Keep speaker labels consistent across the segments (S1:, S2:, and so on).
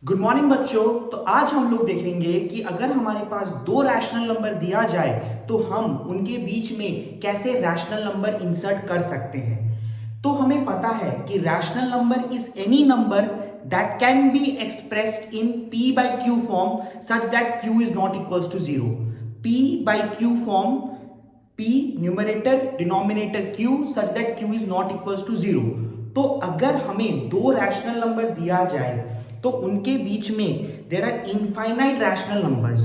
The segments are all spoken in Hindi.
S1: गुड मॉर्निंग बच्चों। तो आज हम लोग देखेंगे कि अगर हमारे पास दो रैशनल नंबर दिया जाए तो हम उनके बीच में कैसे रैशनल नंबर इंसर्ट कर सकते हैं। तो हमें पता है कि rational number is any number that can be expressed in p by q form such that q is not equals to zero. p by q form, p numerator denominator q such that q is not equals to zero. तो अगर हमें दो रैशनल नंबर दिया जाए तो उनके बीच में there are infinite rational numbers.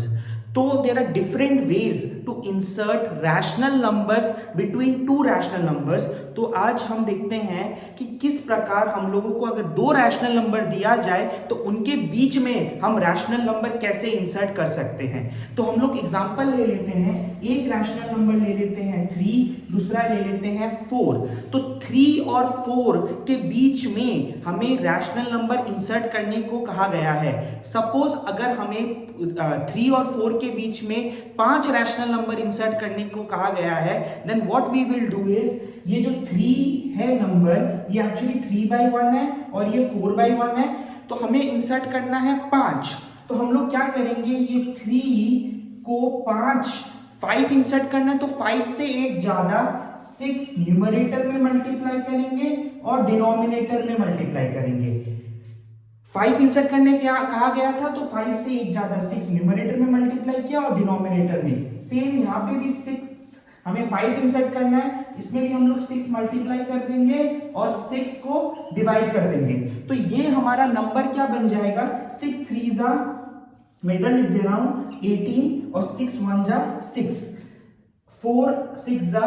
S1: तो there are different ways to insert rational numbers between two rational numbers. तो आज हम देखते हैं कि किस प्रकार हम लोगों को अगर दो रैशनल नंबर दिया जाए तो उनके बीच में हम रैशनल नंबर कैसे इंसर्ट कर सकते हैं। तो हम लोग एग्जांपल ले लेते हैं, एक रैशनल नंबर ले लेते हैं 3, दूसरा ले लेते हैं 4। तो 3 और 4 के बीच में हमें रैशनल नंबर इंसर्ट करने को कहा गया है। सपोज अगर हमें 3 और 4 के बीच में 5 रैशनल नंबर इंसर्ट करने को कहा गया है, then what we will do is, ये जो 3 है नंबर, ये एक्चुअली 3/1 है और ये 4/1 है। तो हमें इंसर्ट करना है 5। तो हम लोग क्या करेंगे, ये 3 को 5 इंसर्ट करना है तो 5 से एक ज्यादा 6 न्यूमरेटर में मल्टीप्लाई करेंगे और डिनोमिनेटर में मल्टीप्लाई करेंगे। 5 इंसर्ट करने क्या कहा गया था, तो 5 से एक ज्यादा 6 न्यूमरेटर में मल्टीप्लाई किया और डिनोमिनेटर में सेम। यहाँ पे भी 6 हमें 5 इंसर्ट करना है, इसमें भी हम लोग 6 मल्टीप्लाई कर देंगे और 6 को डिवाइड कर देंगे। तो ये हमारा नंबर क्या बन जाएगा, 6 3 जा, मैं इधर लिख दे रहा हूं 18 और 6 1 जा 6, 4 6 जा,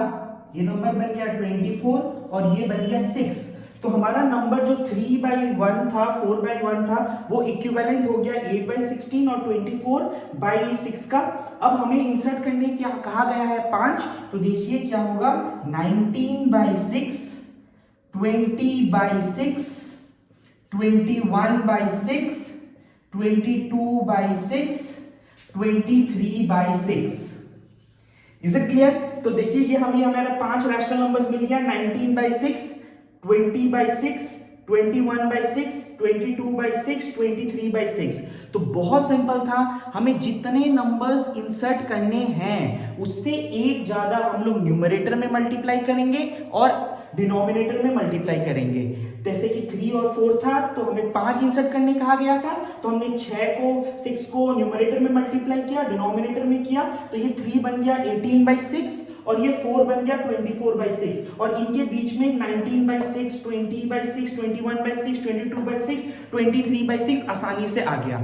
S1: ये नंबर बन गया 24 और ये बन गया 6। तो हमारा नंबर जो 3/1 था, 4/1 था, वो इक्विवेलेंट हो गया 8/16 और 24/6 का। अब हमें इंसर्ट करने क्या कहा गया है 5। तो देखिए क्या होगा, 19/6, 20/6, 21/6, 22/6, 23/6। Is it clear. तो देखिए ये हमें हमारा 5 रैशनल नंबर्स मिल गया, 19/6, 20/6, 21/6, 22/6, 23/6। तो बहुत सिंपल था, हमें जितने नंबर्स इंसर्ट करने हैं उससे एक ज्यादा हम लोग न्यूमरेटर में मल्टीप्लाई करेंगे और डिनोमिनेटर में मल्टीप्लाई करेंगे। जैसे कि 3 और 4 था तो हमें 5 इंसर्ट करने कहा गया था, तो हमने 6 को न्यूमरेटर में मल्टीप्लाई किया, डिनोमिनेटर में किया, तो ये 3 बन गया 18/6 और ये 4 बन गया 24/6 और इनके बीच में 19/6, 20/6, 21/6, 22/6, 23/6 आसानी से आ गया।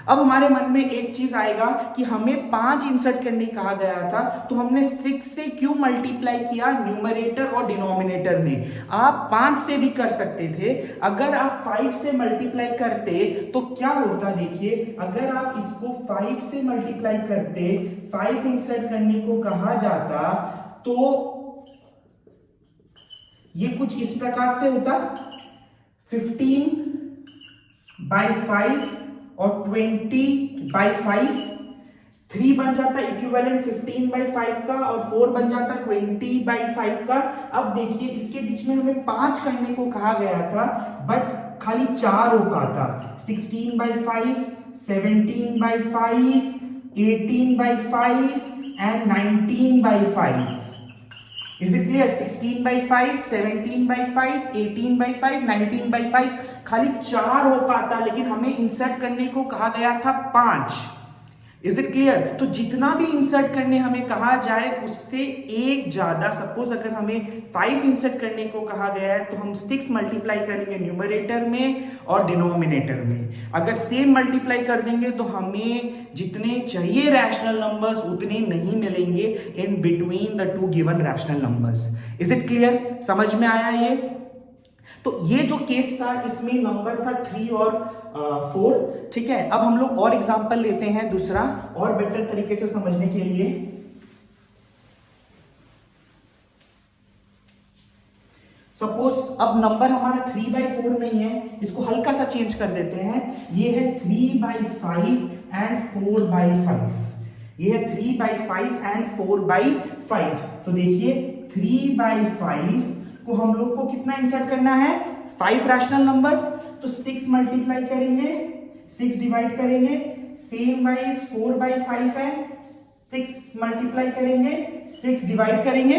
S1: अब हमारे मन में एक चीज आएगा कि हमें 5 इंसर्ट करने कहा गया था, तो हमने 6 से क्यों मल्टीप्लाई किया न्यूमरेटर और डिनोमिनेटर में। आप 5 से भी कर सकते थे, अगर आप 5 से मल्टीप्लाई करते तो क्या होता, देखिए अगर आप इसको 5 से मल्टीप्लाई करते, 5 इंसर्ट करने को कहा जाता तो ये कुछ इस प्रकार से होता, 15/5 और 20/5, 3 बन जाता इक्विवेलेंट 15/5 का और 4 बन जाता 20/5 का। अब देखिए इसके बीच में हमें 5 करने को कहा गया था बट खाली 4 हो पाता, 16/5, 17/5, 18/5 एंड 19/5। Is it clear? 16/5, 17/5, 18/5, 19/5, खाली 4 हो पाता, लेकिन हमें इंसर्ट करने को कहा गया था 5। Is it clear. तो जितना भी इंसर्ट करने हमें कहा जाए उससे एक ज्यादा, सपोज अगर हमें 5 इंसर्ट करने को कहा गया है तो हम 6 मल्टीप्लाई करेंगे न्यूमरेटर में और डिनोमिनेटर में। अगर सेम मल्टीप्लाई कर देंगे तो हमें जितने चाहिए रैशनल नंबर्स उतने नहीं मिलेंगे in between the two given rational numbers. Is it clear, समझ में आया ये। तो ये जो केस था इसमें नंबर था 3 और 4, ठीक है। अब हम लोग और एग्जांपल लेते हैं दूसरा, और बेटर तरीके से समझने के लिए। सपोज अब नंबर हमारा 3/4 नहीं है, इसको हल्का सा चेंज कर देते हैं, ये है 3/5 एंड 4/5, ये है 3/5 एंड 4/5। तो देखिए 3/5 को हम लोग को कितना इंसर्ट करना है, 5 रैशनल नंबर्स, तो 6 मल्टीप्लाई करेंगे 6 डिवाइड करेंगे, सेम वाइज 4/5 है, 6 मल्टीप्लाई करेंगे, 6 डिवाइड करेंगे,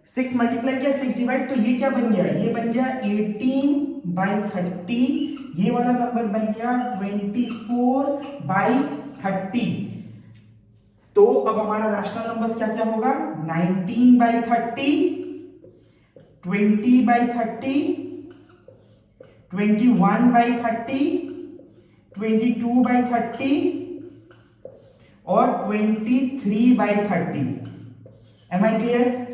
S1: 6 मल्टीप्लाई किया, 6 डिवाइड, तो ये क्या बन गया, ये बन गया 18/30, ये वाला नंबर बन गया 24/30। तो अब हमारा रैशनल नंबर्स क्या क्या होगा, 19/30, 20/30, 21/30, 22/30 और 23/30। Am I clear?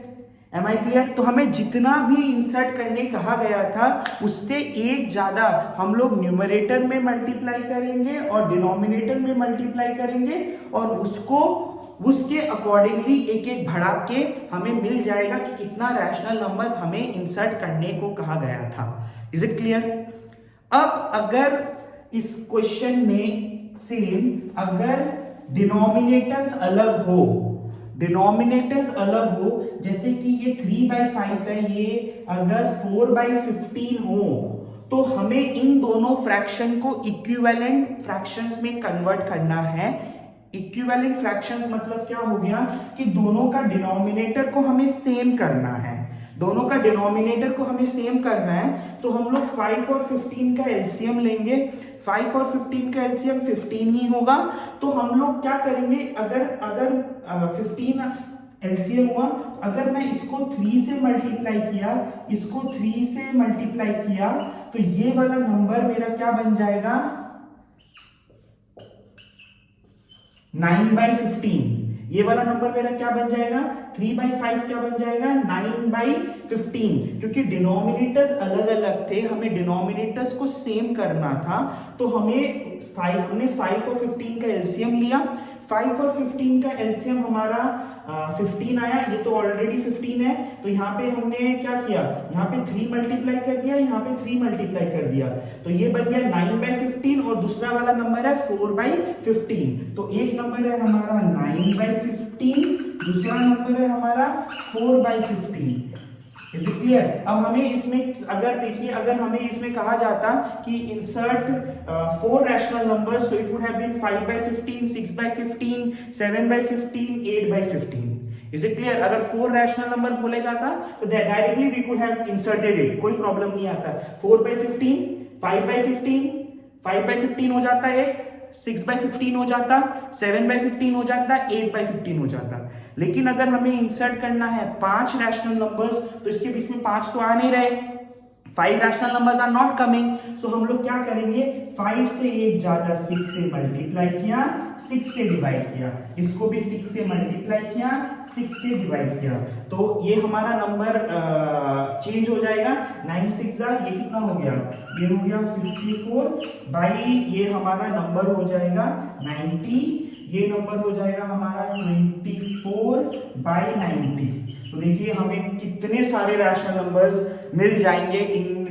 S1: Am I clear? तो हमें जितना भी इंसर्ट करने कहा गया था उससे एक ज्यादा हम लोग न्यूमरेटर में मल्टीप्लाई करेंगे और डिनोमिनेटर में मल्टीप्लाई करेंगे और उसको उसके अकॉर्डिंगली एक एक बढ़ा के हमें मिल जाएगा कि कितना रैशनल नंबर हमें इंसर्ट करने को कहा गया था। Is it clear? अब अगर इस क्वेश्चन में सेम अगर डिनोमिनेटर्स अलग हो, डिनोमिनेटर्स अलग हो, जैसे कि ये 3/5 है, ये अगर 4/15 हो, तो हमें इन दोनों फ्रैक्शन को इक्विवेलेंट फ्रैक्शंस में कन्वर्ट करना है। इक्विवेलेंट फ्रैक्शंस मतलब क्या हो गया कि दोनों का डिनोमिनेटर को हमें सेम करना है, दोनों का डिनोमिनेटर को हमें सेम करना है। तो हम लोग 5 और 15 का एलसीएम लेंगे, 5 और 15 का एलसीएम 15 ही होगा। तो हम लोग क्या करेंगे, अगर 15 एलसीएम हुआ, अगर मैं इसको 3 से मल्टीप्लाई किया, इसको 3 से मल्टीप्लाई किया, तो ये वाला नंबर मेरा क्या बन जाएगा, 9/15। ये वाला नंबर मेरा क्या बन जाएगा, 3/5 क्या बन जाएगा, 9/15। क्योंकि डिनोमिनेटर्स अलग अलग थे, हमें डिनोमिनेटर्स को सेम करना था, तो हमने 5 और 15 का एलसीएम लिया। 5 और 15 का एलसीएम हमारा 15 आया, ये तो ऑलरेडी 15 है, तो यहाँ पे हमने क्या किया, यहाँ पे 3 मल्टीप्लाई कर दिया, यहाँ पे 3 मल्टीप्लाई कर दिया, तो ये बन गया 9/15 और दूसरा वाला नंबर है 4/15। तो एक नंबर है हमारा 9/15, दूसरा नंबर है हमारा 4/15। Is it clear? अब हमें इसमें अगर देखिए, अगर हमें इसमें कहा जाता कि insert 4 rational numbers, so it would have been 5/15, 6/15, 7/15, 8/15। Is it clear? अगर 4 रैशनल नंबर बोले जाता तो directly we could have inserted it, कोई प्रॉब्लम नहीं आता। 4/15, 5/15, 5/15 हो जाता है, 6/15 हो जाता, 7/15 हो जाता, 8/15 हो जाता। लेकिन अगर हमें इंसर्ट करना है 5 रैशनल नंबर्स, तो इसके बीच में 5 तो आ नहीं रहे, 5 rational numbers are not coming. So हम लोग क्या करेंगे, 5 से एक ज्यादा 6 से मल्टीप्लाई किया, 6 से डिवाइड किया, इसको भी 6 से मल्टीप्लाई किया, 6 से डिवाइड किया, तो ये हमारा नंबर चेंज हो जाएगा। 9 6 ये कितना हो गया, ये हो गया 54 बाई, ये हमारा नंबर हो जाएगा 90, ये नंबर हो जाएगा हमारा 24/90। तो देखिए हमें कितने सारे रैशनल नंबर्स मिल जाएंगे इन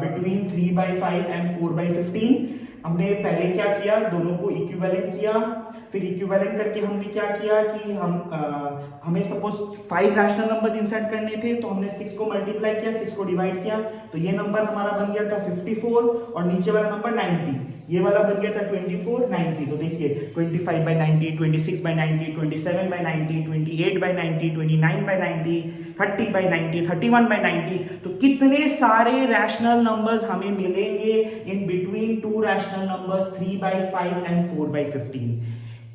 S1: बिटवीन 3/5 एंड 4/15। हमने पहले क्या किया, दोनों को इक्विवेलेंट किया, फिर इक्विवेलेंट करके हमने क्या किया कि हमें सपोज 5 रैशनल नंबर्स इंसर्ट करने थे, तो हमने 6 को मल्टीप्लाई किया, 6 को डिवाइड किया, तो ये नंबर हमारा बन गया था 54 और नीचे वाला नंबर 90, ये वाला बन गया था 24 90। तो देखिए 25/90, 26/90, 27/90, 28/90, 29/90, 30/90, 31/90। तो कितने सारे रैशनल नंबर्स हमें मिलेंगे in between 2 rational numbers 3/5 and 4/15।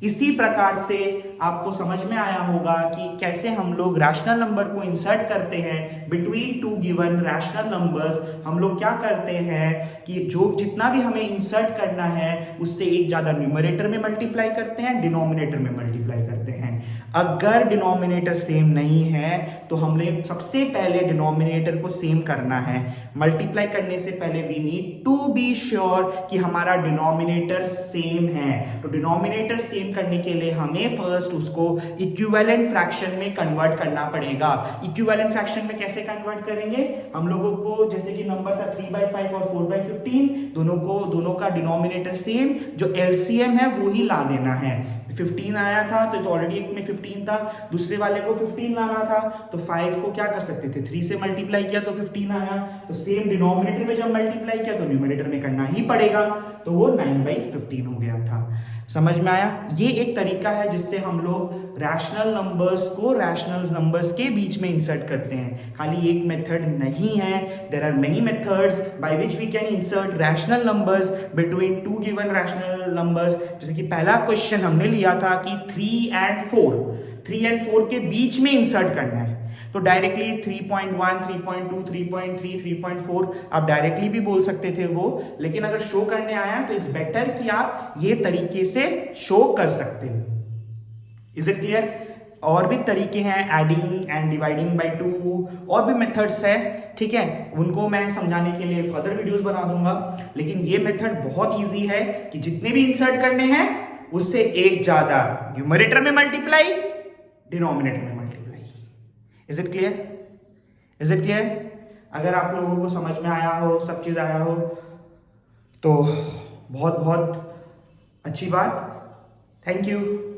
S1: इसी प्रकार से आपको समझ में आया होगा कि कैसे हम लोग रैशनल नंबर को इंसर्ट करते हैं बिटवीन 2 गिवन रैशनल नंबर्स। हम लोग क्या करते हैं कि जो जितना भी हमें इंसर्ट करना है उससे एक ज्यादा न्यूमरेटर में मल्टीप्लाई करते हैं, डिनोमिनेटर में मल्टीप्लाई करते हैं। अगर डिनोमिनेटर सेम नहीं है तो हमने सबसे पहले डिनोमिनेटर को सेम करना है। मल्टीप्लाई करने से पहले we need to be sure कि हमारा डिनोमिनेटर सेम है। तो डिनोमिनेटर सेम करने के लिए हमें फर्स्ट उसको इक्विवेलेंट फ्रैक्शन में कन्वर्ट करना पड़ेगा। इक्विवेलेंट फ्रैक्शन में कैसे कन्वर्ट करेंगे, हम लोगों को जैसे कि नंबर था 3/5 और 4/15, दोनों का डिनोमिनेटर सेम, जो एलसीएम है वो ही ला देना है। 15 आया था तो ऑलरेडी एक में 15 था, दूसरे वाले को 15 लाना था, तो 5 को क्या कर सकते थे, 3 से मल्टीप्लाई किया तो 15 आया, तो सेम डिनोमिनेटर में जब मल्टीप्लाई किया तो न्यूमरेटर में करना ही पड़ेगा, तो वो 9/15 हो गया था। समझ में आया? ये एक तरीका है जिससे हम लोग रैशनल नंबर्स को रैशनल नंबर्स के बीच में इंसर्ट करते हैं। खाली एक मेथड नहीं है, there are many methods by which we can insert rational numbers between two given rational numbers. जैसे कि पहला क्वेश्चन हमने लिया था कि 3 and 4 के बीच में इंसर्ट करना है, तो डायरेक्टली 3.1, 3.2, 3.3, 3.4 आप डायरेक्टली भी बोल सकते थे वो, लेकिन अगर शो करने आया तो इट्स बेटर कि आप ये तरीके से शो कर सकते हो। Is it clear? और भी तरीके हैं, एडिंग एंड डिवाइडिंग बाय 2, और भी मेथड्स है, ठीक है, उनको मैं समझाने के लिए फर्दर वीडियोस बना दूंगा, लेकिन ये मेथड बहुत इजी है कि जितने भी इंसर्ट करने हैं उससे एक ज्यादा न्यूमरेटर में मल्टीप्लाई, डिनोमिनेटर में multiply. Is it clear? Is it clear? अगर आप लोगों को समझ में आया हो, सब चीज आया हो, तो बहुत बहुत अच्छी बात। Thank you.